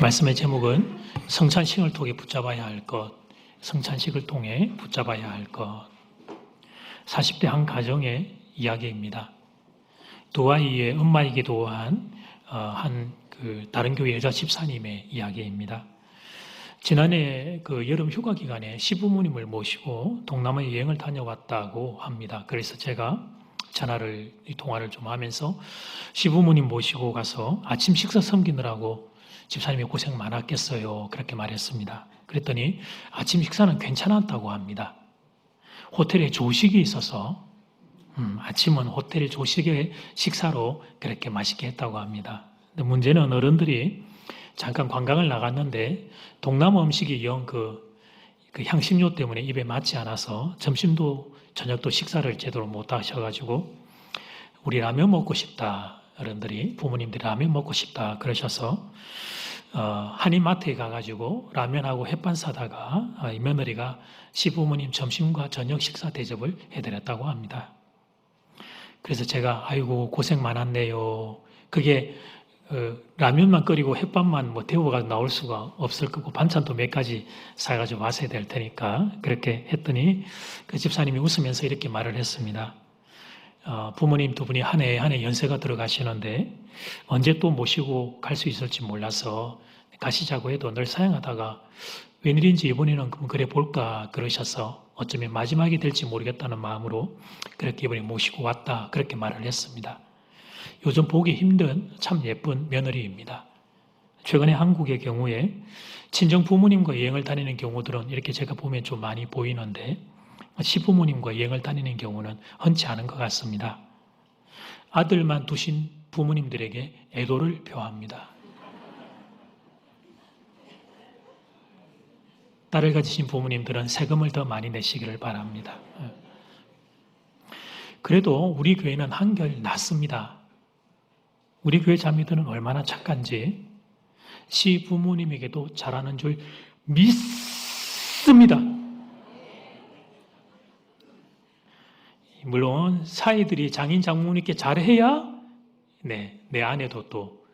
말씀의 제목은 성찬식을 통해 붙잡아야 할 것, 성찬식을 통해 붙잡아야 할 것. 40대 한 가정의 이야기입니다. 두 아이의 엄마이기도 한 다른 교회 여자 집사님의 이야기입니다. 지난해 여름 휴가 기간에 시부모님을 모시고 동남아 여행을 다녀왔다고 합니다. 그래서 제가 통화를 좀 하면서 시부모님 모시고 가서 아침 식사 섬기느라고 집사님이 고생 많았겠어요. 그렇게 말했습니다. 그랬더니 아침 식사는 괜찮았다고 합니다. 호텔에 조식이 있어서 아침은 호텔 조식의 식사로 그렇게 맛있게 했다고 합니다. 근데 문제는 어른들이 잠깐 관광을 나갔는데 동남아 음식이 영 향신료 때문에 입에 맞지 않아서 점심도 저녁도 식사를 제대로 못 하셔가지고 우리 라면 먹고 싶다. 어른들이 부모님들이 라면 먹고 싶다 그러셔서 한인마트에 가가지고 라면하고 햇반 사다가 이 며느리가 시부모님 점심과 저녁 식사 대접을 해드렸다고 합니다. 그래서 제가 아이고 고생 많았네요. 그게 라면만 끓이고 햇반만 데워가 나올 수가 없을 거고 반찬도 몇 가지 사가지고 와서야 될 테니까 그렇게 했더니 그 집사님이 웃으면서 이렇게 말을 했습니다. 부모님 두 분이 한 해 한 해 연세가 들어가시는데 언제 또 모시고 갈 수 있을지 몰라서 가시자고 해도 늘 사양하다가 웬일인지 이번에는 그래 볼까 그러셔서 어쩌면 마지막이 될지 모르겠다는 마음으로 그렇게 이번에 모시고 왔다 그렇게 말을 했습니다. 요즘 보기 힘든 참 예쁜 며느리입니다. 최근에 한국의 경우에 친정 부모님과 여행을 다니는 경우들은 이렇게 제가 보면 좀 많이 보이는데 시부모님과 여행을 다니는 경우는 흔치 않은 것 같습니다. 아들만 두신 부모님들에게 애도를 표합니다. 딸을 가지신 부모님들은 세금을 더 많이 내시기를 바랍니다. 그래도 우리 교회는 한결 낫습니다. 우리 교회 자매들은 얼마나 착한지 시부모님에게도 잘하는 줄 믿습니다. 물론 사이들이 장인 장모님께 잘해야 내 아내도 또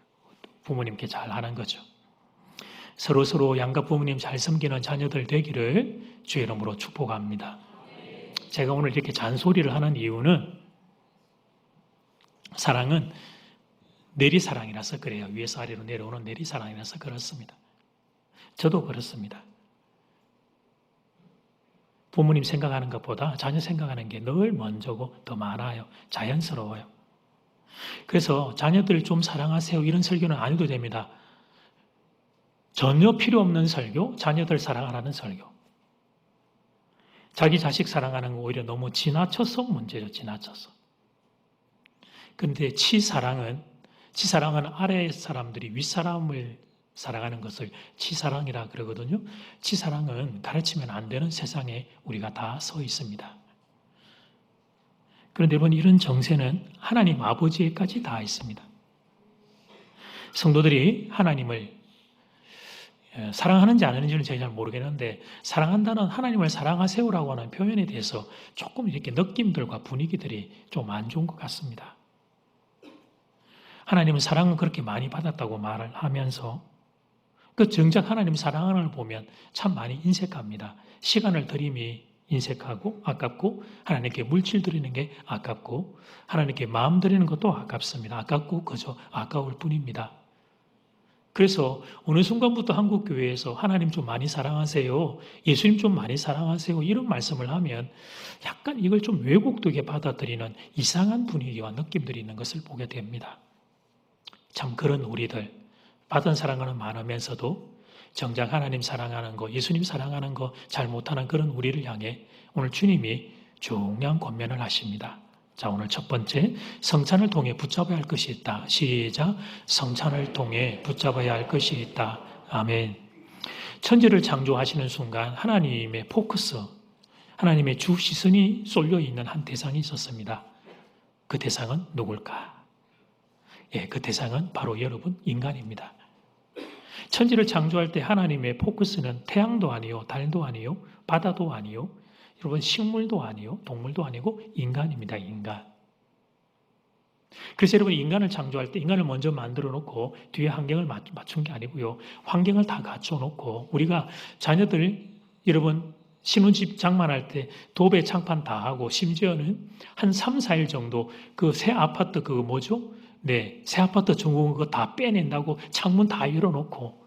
부모님께 잘하는 거죠. 서로 양가 부모님 잘 섬기는 자녀들 되기를 주의 이름으로 축복합니다. 제가 오늘 이렇게 잔소리를 하는 이유는 사랑은 내리사랑이라서 그래요. 위에서 아래로 내려오는 내리사랑이라서 그렇습니다. 저도 그렇습니다. 부모님 생각하는 것보다 자녀 생각하는 게 늘 먼저고 더 많아요. 자연스러워요. 그래서 자녀들 좀 사랑하세요. 이런 설교는 안 해도 됩니다. 전혀 필요 없는 설교, 자녀들 사랑하라는 설교. 자기 자식 사랑하는 거 오히려 너무 지나쳐서 문제죠. 지나쳐서. 그런데 치사랑은 아래 사람들이 윗사람을 사랑하는 것을 치사랑이라 그러거든요. 치사랑은 가르치면 안 되는 세상에 우리가 다 서 있습니다. 그런데 여러분 이런 정세는 하나님 아버지에까지 다 있습니다. 성도들이 하나님을 사랑하는지 안 하는지는 제가 잘 모르겠는데 사랑한다는 하나님을 사랑하세요라고 하는 표현에 대해서 조금 이렇게 느낌들과 분위기들이 좀 안 좋은 것 같습니다. 하나님은 사랑을 그렇게 많이 받았다고 말을 하면서 정작 하나님 사랑하는 걸 보면 참 많이 인색합니다. 시간을 들임이 인색하고 아깝고 하나님께 물질 드리는 게 아깝고 하나님께 마음 드리는 것도 아깝습니다. 아깝고 그저 아까울 뿐입니다. 그래서 어느 순간부터 한국교회에서 하나님 좀 많이 사랑하세요. 예수님 좀 많이 사랑하세요. 이런 말씀을 하면 약간 이걸 좀 왜곡되게 받아들이는 이상한 분위기와 느낌들이 있는 것을 보게 됩니다. 참 그런 우리들 받은 사랑은 많으면서도 정작 하나님 사랑하는 거, 예수님 사랑하는 거 잘 못하는 그런 우리를 향해 오늘 주님이 중요한 권면을 하십니다. 자, 오늘 첫 번째, 성찬을 통해 붙잡아야 할 것이 있다. 시작. 성찬을 통해 붙잡아야 할 것이 있다. 아멘. 천지를 창조하시는 순간 하나님의 포커스, 하나님의 주 시선이 쏠려 있는 한 대상이 있었습니다. 그 대상은 누굴까? 그 대상은 바로 여러분 인간입니다. 천지를 창조할 때 하나님의 포커스는 태양도 아니요, 달도 아니요, 바다도 아니요, 여러분 식물도 아니요, 동물도 아니고 인간입니다. 인간. 그래서 여러분 인간을 창조할 때 인간을 먼저 만들어 놓고 뒤에 환경을 맞춘 게 아니고요. 환경을 다 갖춰 놓고 우리가 자녀들 여러분 신혼집 장만할 때 도배 창판 다 하고 심지어는 한 3, 4일 정도 그 새 아파트 그거 뭐죠? 네, 새 아파트 전공 그거 다 빼낸다고 창문 다 열어놓고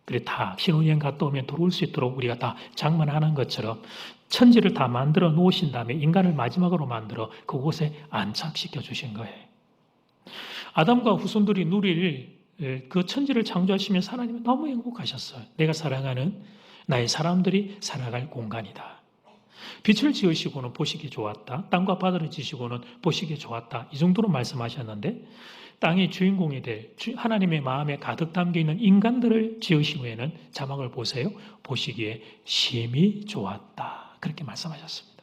그래 다 신혼여행 갔다 오면 들어올 수 있도록 우리가 다 장만하는 것처럼 천지를 다 만들어 놓으신 다음에 인간을 마지막으로 만들어 그곳에 안착시켜 주신 거예요. 아담과 후손들이 누릴 그 천지를 창조하시면서 하나님은 너무 행복하셨어요. 내가 사랑하는 나의 사람들이 살아갈 공간이다. 빛을 지으시고는 보시기 좋았다. 땅과 바다를 지으시고는 보시기 좋았다. 이 정도로 말씀하셨는데 땅의 주인공이 될 하나님의 마음에 가득 담겨있는 인간들을 지으신 후에는 자막을 보세요. 보시기에 심히 좋았다. 그렇게 말씀하셨습니다.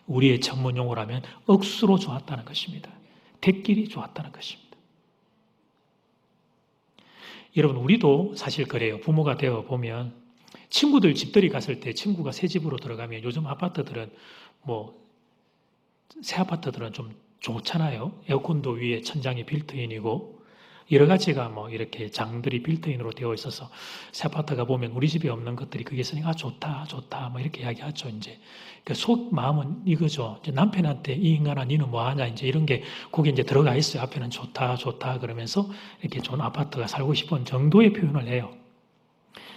우리의 전문 용어라면 억수로 좋았다는 것입니다. 대끼리 좋았다는 것입니다. 여러분 우리도 사실 그래요. 부모가 되어 보면 친구들 집들이 갔을 때 친구가 새 집으로 들어가면 요즘 아파트들은 새 아파트들은 좀 좋잖아요. 에어컨도 위에 천장이 빌트인이고 여러 가지가 이렇게 장들이 빌트인으로 되어 있어서 새 아파트가 보면 우리 집에 없는 것들이 그게 있으니까 좋다 이렇게 이야기하죠. 이제 그 속 마음은 이거죠. 이제 남편한테 이 인간아 니는 뭐 하냐 이제 이런 게 거기 이제 들어가 있어요. 앞에는 좋다 그러면서 이렇게 좋은 아파트가 살고 싶은 정도의 표현을 해요.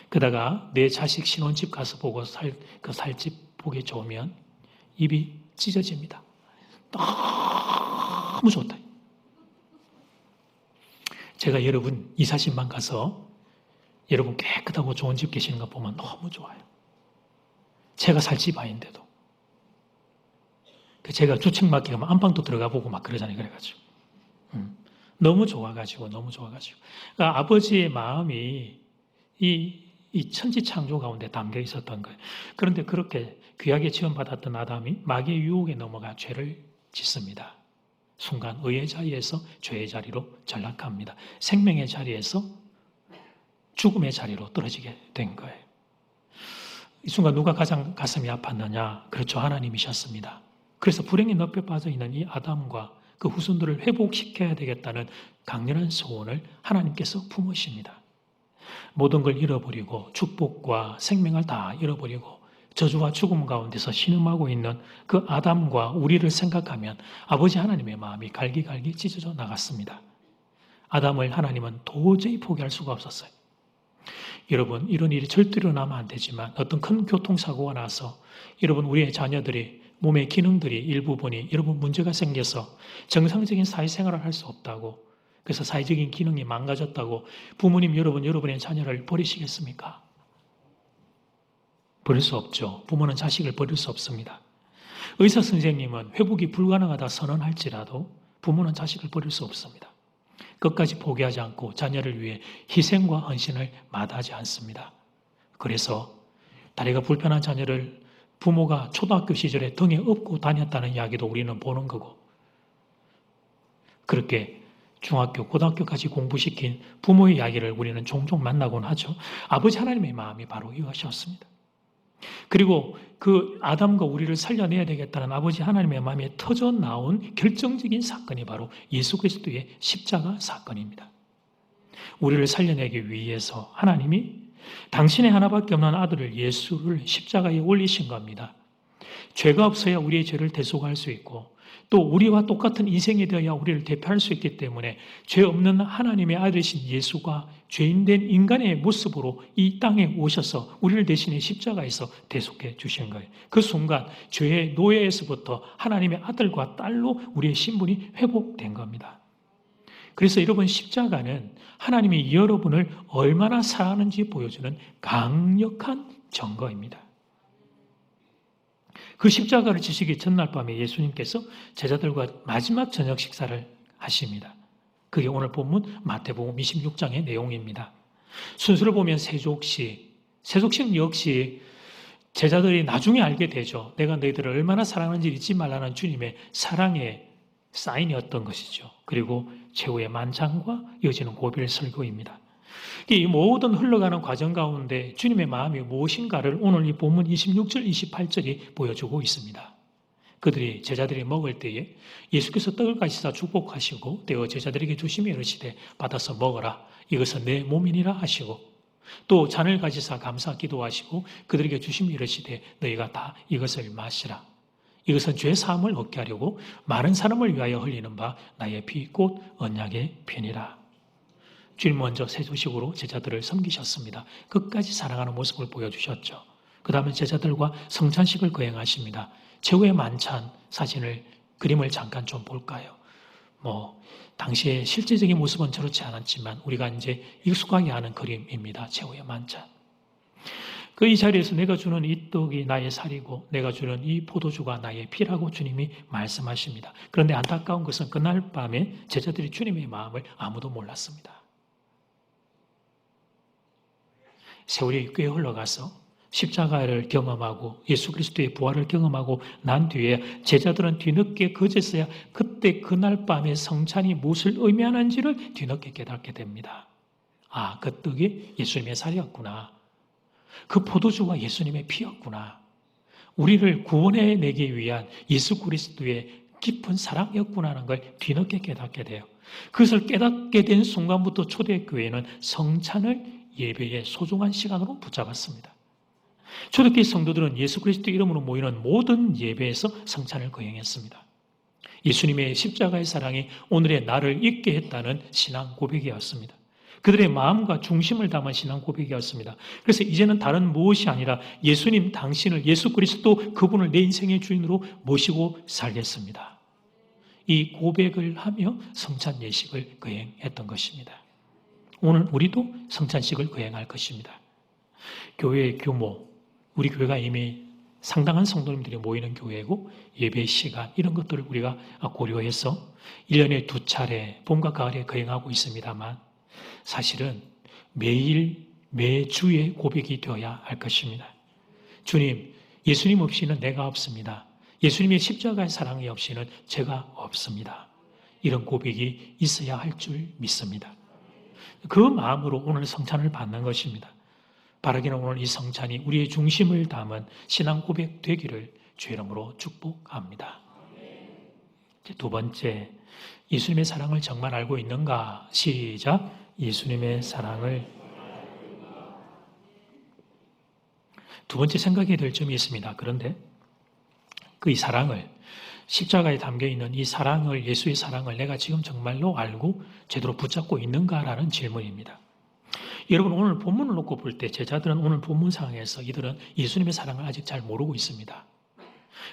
그러다가 내 자식 신혼집 가서 보고 살 집 보기 좋으면 입이 찢어집니다. 너무 좋다. 제가 여러분 이사심만 가서 여러분 깨끗하고 좋은 집 계시는 거 보면 너무 좋아요. 제가 살 집 아닌데도. 제가 주책 맡기 가면 안방도 들어가 보고 막 그러잖아요. 그래가지고. 너무 좋아가지고. 그러니까 아버지의 마음이 이 천지 창조 가운데 담겨 있었던 거예요. 그런데 그렇게 귀하게 지원받았던 아담이 마귀의 유혹에 넘어가 죄를 짓습니다. 순간 의의 자리에서 죄의 자리로 전락합니다. 생명의 자리에서 죽음의 자리로 떨어지게 된 거예요. 이 순간 누가 가장 가슴이 아팠느냐? 그렇죠. 하나님이셨습니다. 그래서 불행의 늪에 빠져 있는 이 아담과 그 후손들을 회복시켜야 되겠다는 강렬한 소원을 하나님께서 품으십니다. 모든 걸 잃어버리고 축복과 생명을 다 잃어버리고 저주와 죽음 가운데서 신음하고 있는 그 아담과 우리를 생각하면 아버지 하나님의 마음이 갈기갈기 찢어져 나갔습니다. 아담을 하나님은 도저히 포기할 수가 없었어요. 여러분 이런 일이 절대로 일어나면 안 되지만 어떤 큰 교통사고가 나서 여러분 우리의 자녀들이 몸의 기능들이 일부분이 여러분 문제가 생겨서 정상적인 사회생활을 할 수 없다고 그래서 사회적인 기능이 망가졌다고 부모님 여러분의 자녀를 버리시겠습니까? 버릴 수 없죠. 부모는 자식을 버릴 수 없습니다. 의사 선생님은 회복이 불가능하다 선언할지라도 부모는 자식을 버릴 수 없습니다. 끝까지 포기하지 않고 자녀를 위해 희생과 헌신을 마다하지 않습니다. 그래서 다리가 불편한 자녀를 부모가 초등학교 시절에 등에 업고 다녔다는 이야기도 우리는 보는 거고 그렇게 중학교, 고등학교까지 공부시킨 부모의 이야기를 우리는 종종 만나곤 하죠. 아버지 하나님의 마음이 바로 이것이었습니다. 그리고 그 아담과 우리를 살려내야 되겠다는 아버지 하나님의 마음에 터져 나온 결정적인 사건이 바로 예수 그리스도의 십자가 사건입니다. 우리를 살려내기 위해서 하나님이 당신의 하나밖에 없는 아들을 예수를 십자가에 올리신 겁니다. 죄가 없어야 우리의 죄를 대속할 수 있고 또 우리와 똑같은 인생이 되어야 우리를 대표할 수 있기 때문에 죄 없는 하나님의 아들이신 예수가 죄인된 인간의 모습으로 이 땅에 오셔서 우리를 대신해 십자가에서 대속해 주신 거예요. 그 순간 죄의 노예에서부터 하나님의 아들과 딸로 우리의 신분이 회복된 겁니다. 그래서 여러분 십자가는 하나님이 여러분을 얼마나 사랑하는지 보여주는 강력한 증거입니다. 그 십자가를 지시기 전날 밤에 예수님께서 제자들과 마지막 저녁 식사를 하십니다. 그게 오늘 본문 마태복음 26장의 내용입니다. 순서를 보면 세족식 역시 제자들이 나중에 알게 되죠. 내가 너희들을 얼마나 사랑하는지 잊지 말라는 주님의 사랑의 사인이었던 것이죠. 그리고 최후의 만찬과 이어지는 고별 설교입니다. 이 모든 흘러가는 과정 가운데 주님의 마음이 무엇인가를 오늘 이 본문 26절, 28절이 보여주고 있습니다. 그들이 제자들이 먹을 때에 예수께서 떡을 가지사 축복하시고 떼어 제자들에게 주시며 이르시되 받아서 먹어라. 이것은 내 몸이니라 하시고 또 잔을 가지사 감사 기도하시고 그들에게 주시며 이르시되 너희가 다 이것을 마시라. 이것은 죄 사함을 얻게 하려고 많은 사람을 위하여 흘리는 바 나의 피 곧 언약의 피니라. 주님 먼저 세조식으로 제자들을 섬기셨습니다. 끝까지 사랑하는 모습을 보여주셨죠. 그 다음에 제자들과 성찬식을 거행하십니다. 최후의 만찬 사진을 그림을 잠깐 좀 볼까요? 당시의 실제적인 모습은 저렇지 않았지만 우리가 이제 익숙하게 아는 그림입니다. 최후의 만찬. 그 이 자리에서 내가 주는 이 떡이 나의 살이고 내가 주는 이 포도주가 나의 피라고 주님이 말씀하십니다. 그런데 안타까운 것은 그날 밤에 제자들이 주님의 마음을 아무도 몰랐습니다. 세월이 꽤 흘러가서 십자가를 경험하고 예수 그리스도의 부활을 경험하고 난 뒤에 제자들은 뒤늦게 그제서야 그때 그날 밤에 성찬이 무엇을 의미하는지를 뒤늦게 깨닫게 됩니다. 아, 그 떡이 예수님의 살이었구나. 그 포도주가 예수님의 피였구나. 우리를 구원해내기 위한 예수 그리스도의 깊은 사랑이었구나 하는 걸 뒤늦게 깨닫게 돼요. 그것을 깨닫게 된 순간부터 초대교회는 성찬을 예배의 소중한 시간으로 붙잡았습니다. 초대교회 성도들은 예수 그리스도 이름으로 모이는 모든 예배에서 성찬을 거행했습니다. 예수님의 십자가의 사랑이 오늘의 나를 있게 했다는 신앙 고백이었습니다. 그들의 마음과 중심을 담은 신앙 고백이었습니다. 그래서 이제는 다른 무엇이 아니라 예수님 당신을 예수 그리스도 그분을 내 인생의 주인으로 모시고 살겠습니다. 이 고백을 하며 성찬 예식을 거행했던 것입니다. 오늘 우리도 성찬식을 거행할 것입니다. 교회의 규모, 우리 교회가 이미 상당한 성도님들이 모이는 교회고 예배 시간 이런 것들을 우리가 고려해서 1년에 2차례 봄과 가을에 거행하고 있습니다만 사실은 매일 매주의 고백이 되어야 할 것입니다. 주님, 예수님 없이는 내가 없습니다. 예수님의 십자가의 사랑이 없이는 제가 없습니다. 이런 고백이 있어야 할 줄 믿습니다. 그 마음으로 오늘 성찬을 받는 것입니다. 바라기는 오늘 이 성찬이 우리의 중심을 담은 신앙 고백 되기를 주의 이름으로 축복합니다. 두 번째, 예수님의 사랑을 정말 알고 있는가? 시작! 예수님의 사랑을. 두 번째 생각해야 될 점이 있습니다. 그런데 그 이 사랑을, 십자가에 담겨있는 이 사랑을, 예수의 사랑을 내가 지금 정말로 알고 제대로 붙잡고 있는가라는 질문입니다. 여러분, 오늘 본문을 놓고 볼 때 제자들은 오늘 본문상에서 이들은 예수님의 사랑을 아직 잘 모르고 있습니다.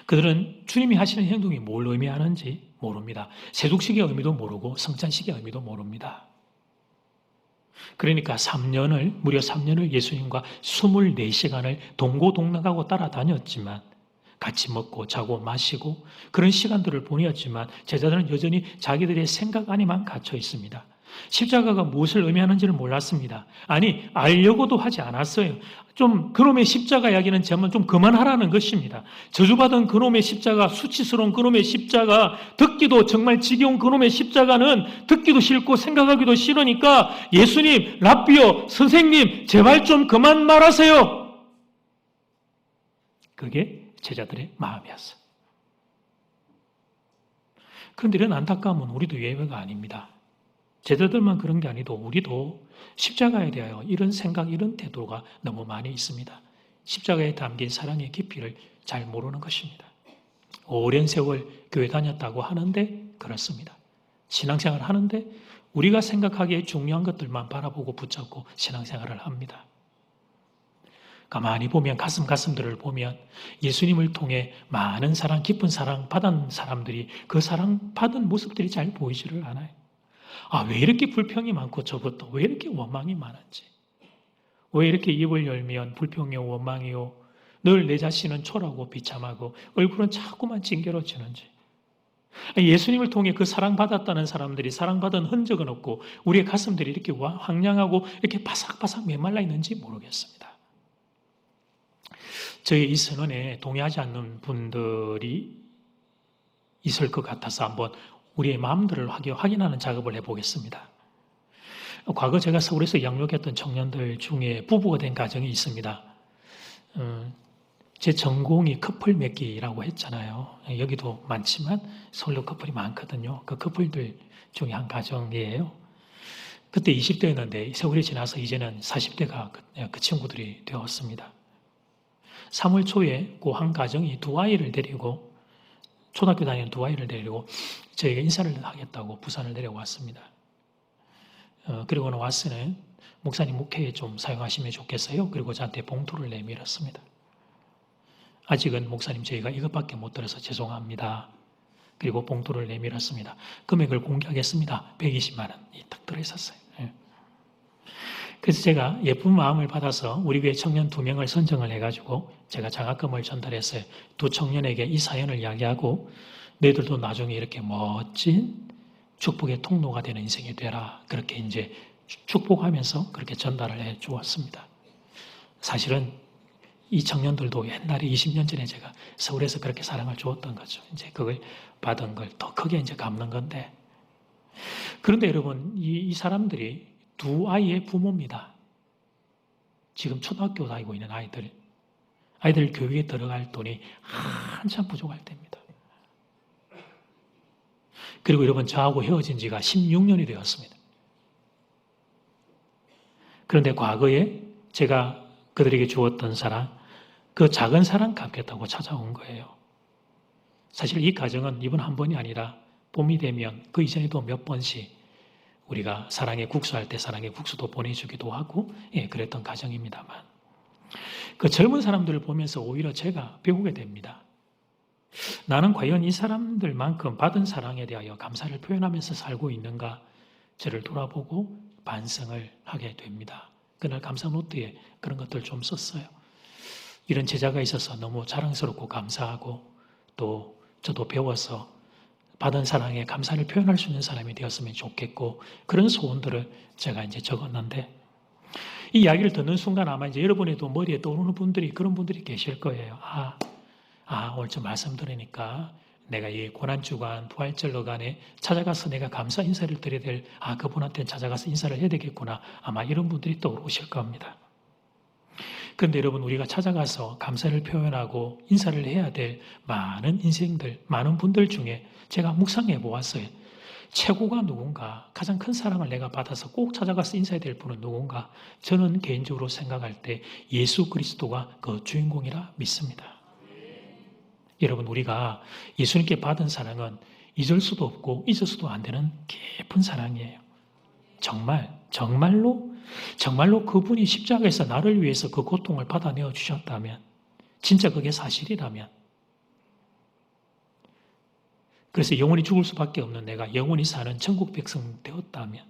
그들은 주님이 하시는 행동이 뭘 의미하는지 모릅니다. 세둑식의 의미도 모르고 성찬식의 의미도 모릅니다. 그러니까 무려 3년을 예수님과 24시간을 동고동락하고 따라다녔지만 같이 먹고 자고 마시고 그런 시간들을 보내었지만 제자들은 여전히 자기들의 생각 안에만 갇혀 있습니다. 십자가가 무엇을 의미하는지를 몰랐습니다. 아니, 알려고도 하지 않았어요. 좀 그놈의 십자가 이야기는 제발 좀 그만하라는 것입니다. 저주받은 그놈의 십자가, 수치스러운 그놈의 십자가, 듣기도 정말 지겨운 그놈의 십자가는 듣기도 싫고 생각하기도 싫으니까 예수님, 랍비요, 선생님, 제발 좀 그만 말하세요. 그게 제자들의 마음이었어요. 그런데 이런 안타까움은 우리도 예외가 아닙니다. 제자들만 그런 게 아니도 우리도 십자가에 대하여 이런 생각, 이런 태도가 너무 많이 있습니다. 십자가에 담긴 사랑의 깊이를 잘 모르는 것입니다. 오랜 세월 교회 다녔다고 하는데 그렇습니다. 신앙생활을 하는데 우리가 생각하기에 중요한 것들만 바라보고 붙잡고 신앙생활을 합니다. 가만히 보면 가슴들을 보면 예수님을 통해 많은 사랑, 깊은 사랑 받은 사람들이 그 사랑 받은 모습들이 잘 보이지를 않아요. 아, 왜 이렇게 불평이 많고 저것도 왜 이렇게 원망이 많은지, 왜 이렇게 입을 열면 불평이요 원망이요 늘 내 자신은 초라하고 비참하고 얼굴은 자꾸만 찡그러지는지, 예수님을 통해 그 사랑받았다는 사람들이 사랑받은 흔적은 없고 우리의 가슴들이 이렇게 황량하고 이렇게 바삭바삭 메말라 있는지 모르겠습니다. 저희 이 선언에 동의하지 않는 분들이 있을 것 같아서 한번 우리의 마음들을 확인하는 작업을 해보겠습니다. 과거 제가 서울에서 양육했던 청년들 중에 부부가 된 가정이 있습니다. 제 전공이 커플 맺기라고 했잖아요. 여기도 많지만 서울도 커플이 많거든요. 그 커플들 중에 한 가정이에요. 그때 20대였는데 세월이 지나서 이제는 40대가 그 친구들이 되었습니다. 3월 초에 그 한 가정이 두 아이를 데리고, 초등학교 다니는 두 아이를 데리고 저희가 인사를 하겠다고 부산을 내려왔습니다. 그리고는 와서는 목사님 목회에 좀 사용하시면 좋겠어요. 그리고 저한테 봉투를 내밀었습니다. 아직은 목사님 저희가 이것밖에 못 들어서 죄송합니다. 그리고 봉투를 내밀었습니다. 금액을 공개하겠습니다. 120만 원이 딱 들어있었어요. 그래서 제가 예쁜 마음을 받아서 우리 교회 청년 2명을 선정을 해가지고 제가 장학금을 전달했어요. 두 청년에게 이 사연을 이야기하고 너희들도 나중에 이렇게 멋진 축복의 통로가 되는 인생이 되라. 그렇게 이제 축복하면서 그렇게 전달을 해 주었습니다. 사실은 이 청년들도 옛날에 20년 전에 제가 서울에서 그렇게 사랑을 주었던 거죠. 이제 그걸 받은 걸 더 크게 이제 갚는 건데. 그런데 여러분, 이 사람들이 두 아이의 부모입니다. 지금 초등학교 다니고 있는 아이들 교육에 들어갈 돈이 한참 부족할 때입니다. 그리고 여러분, 저하고 헤어진 지가 16년이 되었습니다. 그런데 과거에 제가 그들에게 주었던 사랑, 그 작은 사랑 갚겠다고 찾아온 거예요. 사실 이 가정은 이번 한 번이 아니라 봄이 되면 그 이전에도 몇 번씩 우리가 사랑의 국수할 때 사랑의 국수도 보내주기도 하고 그랬던 가정입니다만 그 젊은 사람들을 보면서 오히려 제가 배우게 됩니다. 나는 과연 이 사람들만큼 받은 사랑에 대하여 감사를 표현하면서 살고 있는가 저를 돌아보고 반성을 하게 됩니다. 그날 감사 노트에 그런 것들 좀 썼어요. 이런 제자가 있어서 너무 자랑스럽고 감사하고 또 저도 배워서 받은 사랑에 감사를 표현할 수 있는 사람이 되었으면 좋겠고 그런 소원들을 제가 이제 적었는데 이 이야기를 듣는 순간 아마 이제 여러분에도 머리에 떠오르는 분들이 그런 분들이 계실 거예요. 오늘 좀 말씀 들으니까 내가 이 고난주간, 부활절로간에 찾아가서 내가 감사 인사를 드려야 될, 그분한테 찾아가서 인사를 해야 되겠구나. 아마 이런 분들이 떠오르실 겁니다. 그런데 여러분, 우리가 찾아가서 감사를 표현하고 인사를 해야 될 많은 인생들, 많은 분들 중에 제가 묵상해 보았어요. 최고가 누군가, 가장 큰 사랑을 내가 받아서 꼭 찾아가서 인사해야 될 분은 누군가? 저는 개인적으로 생각할 때 예수 그리스도가 그 주인공이라 믿습니다. 여러분, 우리가 예수님께 받은 사랑은 잊을 수도 없고 잊을 수도 안 되는 깊은 사랑이에요. 정말로 그분이 십자가에서 나를 위해서 그 고통을 받아내어 주셨다면, 진짜 그게 사실이라면, 그래서 영원히 죽을 수밖에 없는 내가 영원히 사는 천국 백성 되었다면,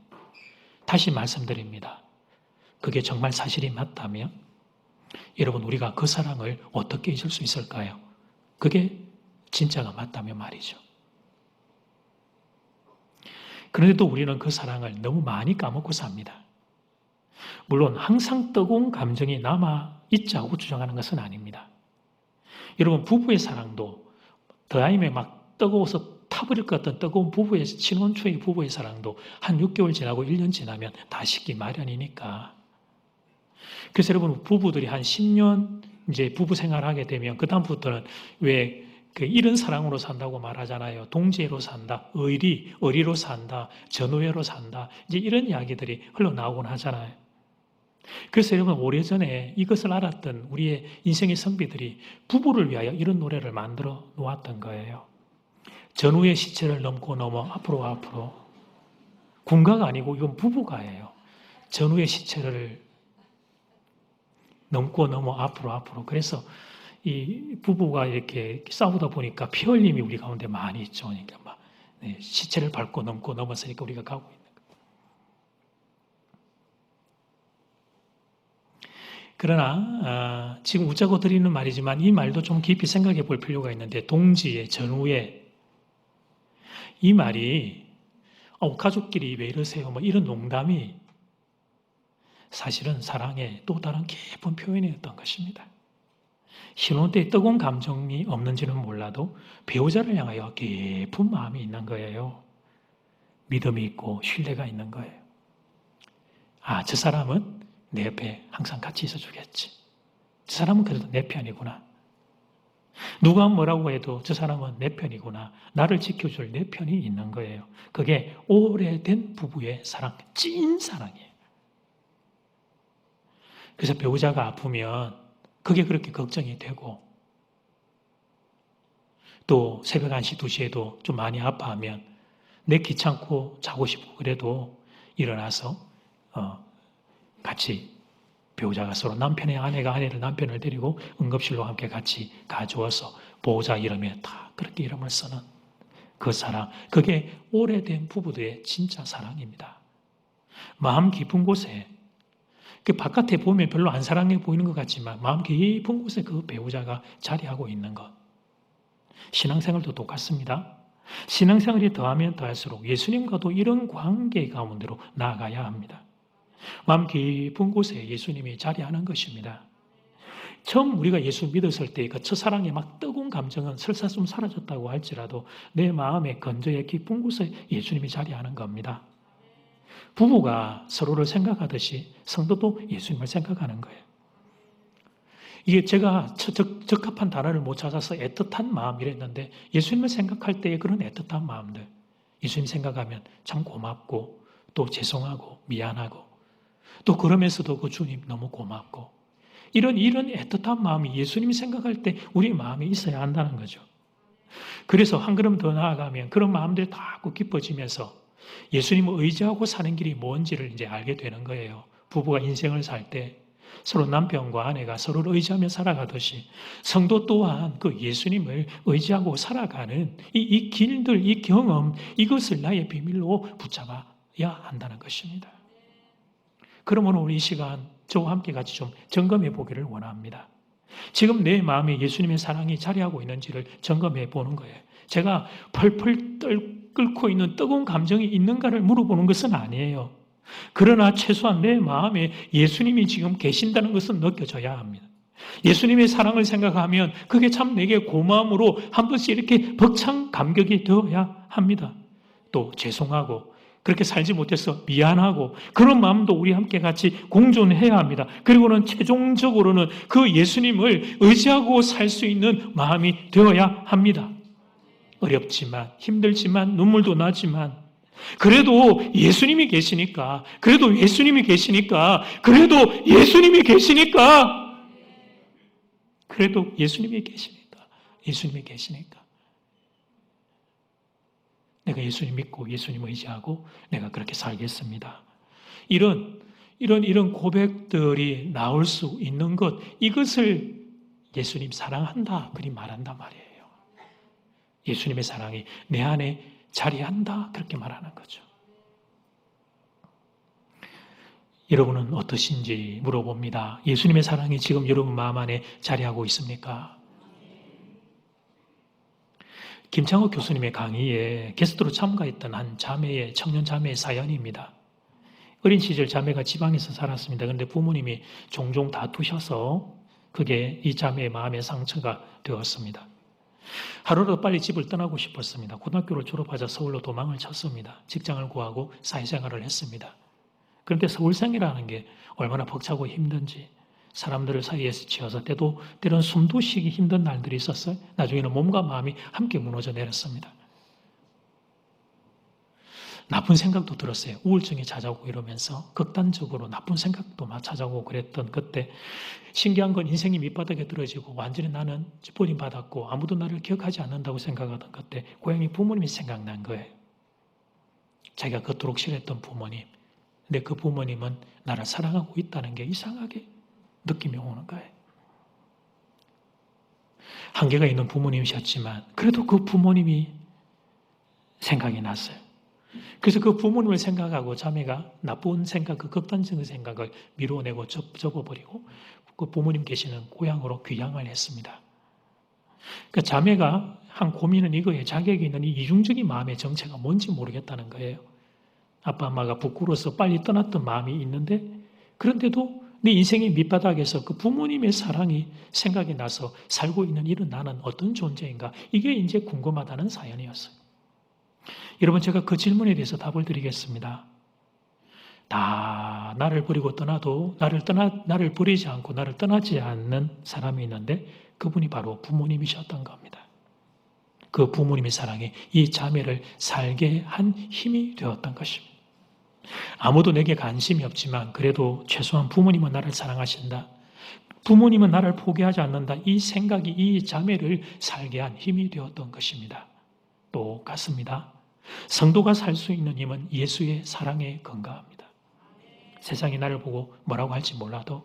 다시 말씀드립니다. 그게 정말 사실이 맞다면, 여러분, 우리가 그 사랑을 어떻게 잊을 수 있을까요? 그게 진짜가 맞다면 말이죠. 그런데도 우리는 그 사랑을 너무 많이 까먹고 삽니다. 물론 항상 뜨거운 감정이 남아있자고 주장하는 것은 아닙니다. 여러분, 부부의 사랑도 더 아니면 막 뜨거워서 타버릴 것 같은 뜨거운 부부의 신혼 초의 부부의 사랑도 한 6개월 지나고 1년 지나면 다 식기 마련이니까. 그래서 여러분, 부부들이 한 10년 이제 부부 생활하게 되면 그다음부터는 왜 그 이런 사랑으로 산다고 말하잖아요. 동지애로 산다, 의리로 산다, 전우애로 산다. 이제 이런 이야기들이 흘러나오곤 하잖아요. 그래서 여러분, 오래전에 이것을 알았던 우리의 인생의 성비들이 부부를 위하여 이런 노래를 만들어 놓았던 거예요. 전우의 시체를 넘고 넘어 앞으로. 군가가 아니고 이건 부부가예요. 전우의 시체를 넘고 넘어 앞으로. 그래서 이 부부가 이렇게 싸우다 보니까 피 흘림이 우리 가운데 많이 있죠. 그러니까 막 시체를 밟고 넘고 넘었으니까 우리가 가고 있는 거예요. 그러나 지금 웃자고 드리는 말이지만 이 말도 좀 깊이 생각해 볼 필요가 있는데, 동지의 전후에 이 말이 가족끼리 왜 이러세요? 뭐 이런 농담이 사실은 사랑의 또 다른 깊은 표현이었던 것입니다. 신혼 때 뜨거운 감정이 없는지는 몰라도 배우자를 향하여 깊은 마음이 있는 거예요. 믿음이 있고 신뢰가 있는 거예요. 저 사람은 내 옆에 항상 같이 있어주겠지. 저 사람은 그래도 내 편이구나. 누가 뭐라고 해도 저 사람은 내 편이구나. 나를 지켜줄 내 편이 있는 거예요. 그게 오래된 부부의 사랑, 찐 사랑이에요. 그래서 배우자가 아프면 그게 그렇게 걱정이 되고 또 새벽 1시, 2시에도 좀 많이 아파하면 내 귀찮고 자고 싶고 그래도 일어나서 같이 배우자가 서로 남편의 아내가 아내를 남편을 데리고 응급실로 함께 같이 가주어서 보호자 이름에 다 그렇게 이름을 쓰는 그 사랑, 그게 오래된 부부들의 진짜 사랑입니다. 마음 깊은 곳에, 그 바깥에 보면 별로 안 사랑해 보이는 것 같지만 마음 깊은 곳에 그 배우자가 자리하고 있는 것. 신앙생활도 똑같습니다. 신앙생활이 더하면 더할수록 예수님과도 이런 관계 가운데로 나아가야 합니다. 마음 깊은 곳에 예수님이 자리하는 것입니다. 처음 우리가 예수 믿었을 때 그 첫사랑의 막 뜨거운 감정은 설사 좀 사라졌다고 할지라도 내 마음의 건조의 깊은 곳에 예수님이 자리하는 겁니다. 부부가 서로를 생각하듯이 성도도 예수님을 생각하는 거예요. 이게 제가 적합한 단어를 못 찾아서 애틋한 마음 이랬는데 예수님을 생각할 때의 그런 애틋한 마음들, 예수님 생각하면 참 고맙고 또 죄송하고 미안하고 또 그러면서도 그 주님 너무 고맙고 이런 애틋한 마음이 예수님이 생각할 때 우리 마음에 있어야 한다는 거죠. 그래서 한 걸음 더 나아가면 그런 마음들이 다 깊어지면서 예수님을 의지하고 사는 길이 뭔지를 이제 알게 되는 거예요. 부부가 인생을 살 때 서로 남편과 아내가 서로를 의지하며 살아가듯이 성도 또한 그 예수님을 의지하고 살아가는 이 길들, 이 경험, 이것을 나의 비밀로 붙잡아야 한다는 것입니다. 그러면 우리 이 시간 저와 함께 같이 좀 점검해 보기를 원합니다. 지금 내 마음에 예수님의 사랑이 자리하고 있는지를 점검해 보는 거예요. 제가 펄펄 끓고 있는 뜨거운 감정이 있는가를 물어보는 것은 아니에요. 그러나 최소한 내 마음에 예수님이 지금 계신다는 것은 느껴져야 합니다. 예수님의 사랑을 생각하면 그게 참 내게 고마움으로 한 번씩 이렇게 벅찬 감격이 되어야 합니다. 또 죄송하고 그렇게 살지 못해서 미안하고 그런 마음도 우리 함께 같이 공존해야 합니다. 그리고는 최종적으로는 그 예수님을 의지하고 살 수 있는 마음이 되어야 합니다. 어렵지만 힘들지만 눈물도 나지만 그래도 예수님이 계시니까 그래도 예수님이 계시니까 내가 예수님 믿고 예수님 의지하고 내가 그렇게 살겠습니다. 이런 고백들이 나올 수 있는 것, 이것을 예수님 사랑한다 그리 말한단 말이에요. 예수님의 사랑이 내 안에 자리한다 그렇게 말하는 거죠. 여러분은 어떠신지 물어봅니다. 예수님의 사랑이 지금 여러분 마음 안에 자리하고 있습니까? 김창호 교수님의 강의에 게스트로 참가했던 한 자매의 청년 자매의 사연입니다. 어린 시절 자매가 지방에서 살았습니다. 그런데 부모님이 종종 다투셔서 그게 이 자매의 마음의 상처가 되었습니다. 하루라도 빨리 집을 떠나고 싶었습니다. 고등학교를 졸업하자 서울로 도망을 쳤습니다. 직장을 구하고 사회생활을 했습니다. 그런데 서울생이라는 게 얼마나 벅차고 힘든지 사람들 사이에서 치여서 때로는 숨도 쉬기 힘든 날들이 있었어요. 나중에는 몸과 마음이 함께 무너져 내렸습니다. 나쁜 생각도 들었어요. 우울증이 찾아오고 이러면서 극단적으로 나쁜 생각도 막 찾아오고 그랬던 그때 신기한 건 인생이 밑바닥에 떨어지고 완전히 나는 버림받았고 아무도 나를 기억하지 않는다고 생각하던 그때 고향의 부모님이 생각난 거예요. 자기가 그토록 싫어했던 부모님. 근데 그 부모님은 나를 사랑하고 있다는 게 이상하게 느낌이 오는 거예요. 한계가 있는 부모님이셨지만 그래도 그 부모님이 생각이 났어요. 그래서 그 부모님을 생각하고 자매가 나쁜 생각, 그 극단적인 생각을 미루어내고 접어버리고 그 부모님 계시는 고향으로 귀향을 했습니다. 그 자매가 한 고민은 이거예요. 자기에게 있는 이 이중적인 마음의 정체가 뭔지 모르겠다는 거예요. 아빠, 엄마가 부끄러워서 빨리 떠났던 마음이 있는데 그런데도 내 인생의 밑바닥에서 그 부모님의 사랑이 생각이 나서 살고 있는 이런 나는 어떤 존재인가? 이게 이제 궁금하다는 사연이었어요. 여러분, 제가 그 질문에 대해서 답을 드리겠습니다. 다 나를 버리고 떠나도 나를 버리지 않고 나를 떠나지 않는 사람이 있는데 그분이 바로 부모님이셨던 겁니다. 그 부모님의 사랑이 이 자매를 살게 한 힘이 되었던 것입니다. 아무도 내게 관심이 없지만 그래도 최소한 부모님은 나를 사랑하신다. 부모님은 나를 포기하지 않는다. 이 생각이 이 자매를 살게 한 힘이 되었던 것입니다. 똑같습니다. 성도가 살 수 있는 힘은 예수의 사랑에 근거합니다. 세상이 나를 보고 뭐라고 할지 몰라도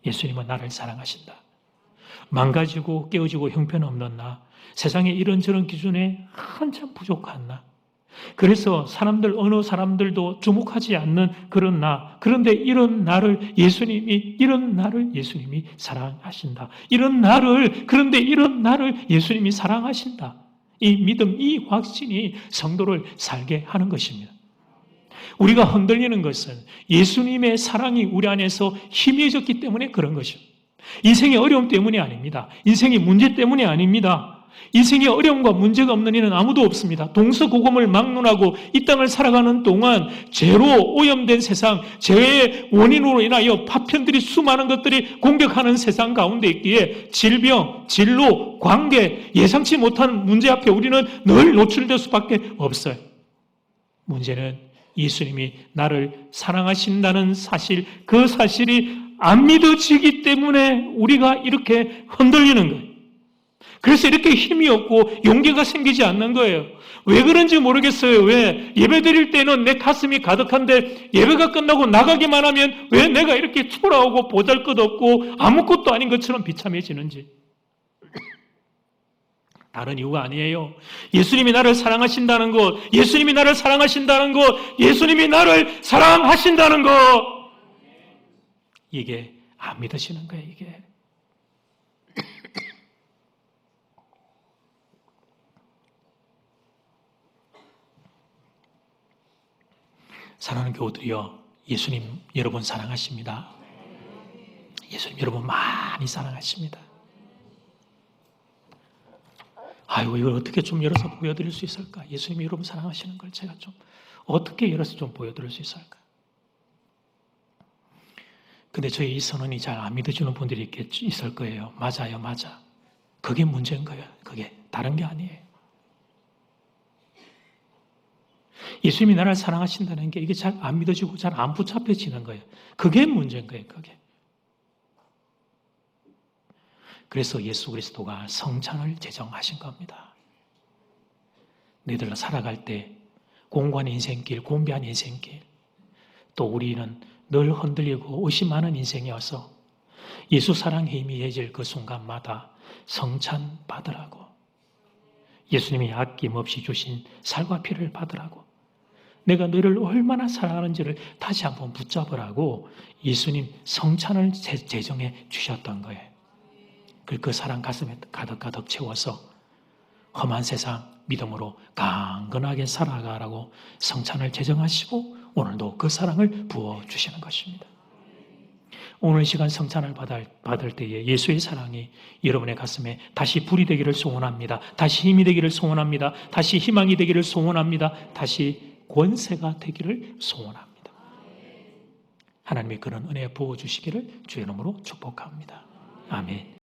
예수님은 나를 사랑하신다. 망가지고 깨어지고 형편없는 나, 세상에 이런저런 기준에 한참 부족한 나, 그래서 어느 사람들도 주목하지 않는 그런 나, 그런데 이런 나를 예수님이 사랑하신다. 그런데 이런 나를 예수님이 사랑하신다. 이 믿음, 이 확신이 성도를 살게 하는 것입니다. 우리가 흔들리는 것은 예수님의 사랑이 우리 안에서 희미해졌기 때문에 그런 것입니다. 인생의 어려움 때문이 아닙니다. 인생의 문제 때문이 아닙니다. 인생의 어려움과 문제가 없는 이는 아무도 없습니다. 동서고금을 막론하고 이 땅을 살아가는 동안 죄로 오염된 세상, 죄의 원인으로 인하여 파편들이 수많은 것들이 공격하는 세상 가운데 있기에 질병, 진로, 관계, 예상치 못한 문제 앞에 우리는 늘 노출될 수밖에 없어요. 문제는 예수님이 나를 사랑하신다는 사실, 그 사실이 안 믿어지기 때문에 우리가 이렇게 흔들리는 거예요. 그래서 이렇게 힘이 없고 용기가 생기지 않는 거예요. 왜 그런지 모르겠어요. 왜 예배 드릴 때는 내 가슴이 가득한데 예배가 끝나고 나가기만 하면 왜 내가 이렇게 초라하고 보잘것없고 아무것도 아닌 것처럼 비참해지는지. 다른 이유가 아니에요. 예수님이 나를 사랑하신다는 것, 예수님이 나를 사랑하신다는 것, 예수님이 나를 사랑하신다는 것. 이게 안 믿어지는 거예요, 이게. 사랑하는 교우들이여, 예수님 여러분 사랑하십니다. 예수님 여러분 많이 사랑하십니다. 아이고, 이걸 어떻게 좀 열어서 보여드릴 수 있을까? 예수님이 여러분 사랑하시는 걸 제가 좀 어떻게 열어서 좀 보여드릴 수 있을까? 근데 저희 이 선언이 잘 안 믿어지는 분들이 있을 거예요. 맞아요, 맞아. 그게 문제인 거예요. 그게 다른 게 아니에요. 예수님이 나를 사랑하신다는 게 이게 잘 안 믿어지고 잘 안 붙잡혀지는 거예요. 그게 문제인 거예요, 그게. 그래서 예수 그리스도가 성찬을 제정하신 겁니다. 너희들로 살아갈 때 공고한 인생길, 곤비한 인생길, 또 우리는 늘 흔들리고 의심 많은 인생이어서 예수 사랑에 희미해질 그 순간마다 성찬 받으라고, 예수님이 아낌없이 주신 살과 피를 받으라고, 내가 너를 얼마나 사랑하는지를 다시 한번 붙잡으라고 예수님 성찬을 제정해 주셨던 거예요. 그 사랑 가슴에 가득가득 채워서 험한 세상 믿음으로 강건하게 살아가라고 성찬을 제정하시고 오늘도 그 사랑을 부어주시는 것입니다. 오늘 시간 성찬을 받을 때에 예수의 사랑이 여러분의 가슴에 다시 불이 되기를 소원합니다. 다시 힘이 되기를 소원합니다. 다시 희망이 되기를 소원합니다. 다시 권세가 되기를 소원합니다. 하나님의 그런 은혜 부어주시기를 주의 이름으로 축복합니다. 아멘.